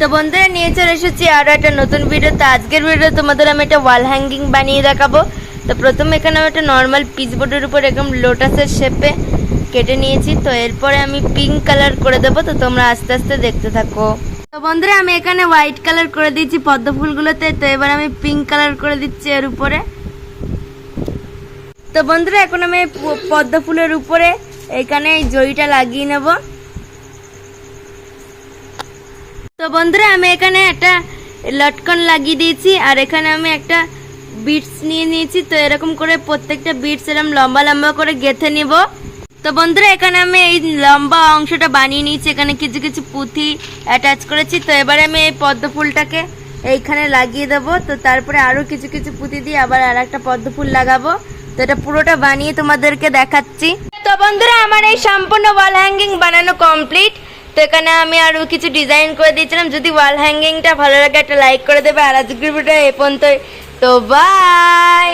তো বন্ধুরা নিয়ে চলে এসেছি আরো একটা নতুন ভিডিও। তো আজকের ভিডিও তোমাদের আমি একটা ওয়াল হ্যাঙ্গিং বানিয়ে দেখাবো। তো প্রথমে এখানে আমি একটা নর্মাল পিচ বোর্ডের উপর এরকম লোটাসের শেপে কেটে নিয়েছি। তো এরপরে আমি পিঙ্ক কালার করে দেবো। তো তোমরা আস্তে আস্তে দেখতে থাকো। তো বন্ধুরা আমি এখানে হোয়াইট কালার করে দিয়েছি পদ্ম ফুলগুলোতে। তো এবার আমি পিঙ্ক কালার করে দিচ্ছি এর উপরে। তো বন্ধুরা এখন আমি পদ্ম ফুলের উপরে এখানে এই জড়িটা লাগিয়ে নেব। তো বন্ধুরা আমি এখানে একটা লটকন লাগিয়ে দিয়েছি আর এখানে আমি একটা বিটস নিয়ে নিয়েছি। তো এরকম করে প্রত্যেকটা বিটস এরকম লম্বা লম্বা করে গেঁথে নিব। তো বন্ধুরা এখানে আমি এই লম্বা অংশটা বানিয়ে নিয়েছি, এখানে কিছু কিছু পুঁথি অ্যাটাচ করেছি। তো এবারে আমি এই পদ্ম ফুলটাকে এইখানে লাগিয়ে দেবো। তো তারপরে আরও কিছু কিছু পুঁথি দিয়ে আবার আর একটা পদ্ম ফুল লাগাবো। তো এটা পুরোটা বানিয়ে তোমাদেরকে দেখাচ্ছি। তো বন্ধুরা আমার এই সম্পূর্ণ ওয়াল হ্যাঙ্গিং বানানো কমপ্লিট। তো এখানে আমি আরো কিছু ডিজাইন করে দিয়েছিলাম। যদি ওয়াল হ্যাঙ্গিংটা ভালো লাগে একটা লাইক করে দেবে। আর আজকের ভিডিও এই পর্যন্তই। তো বাই।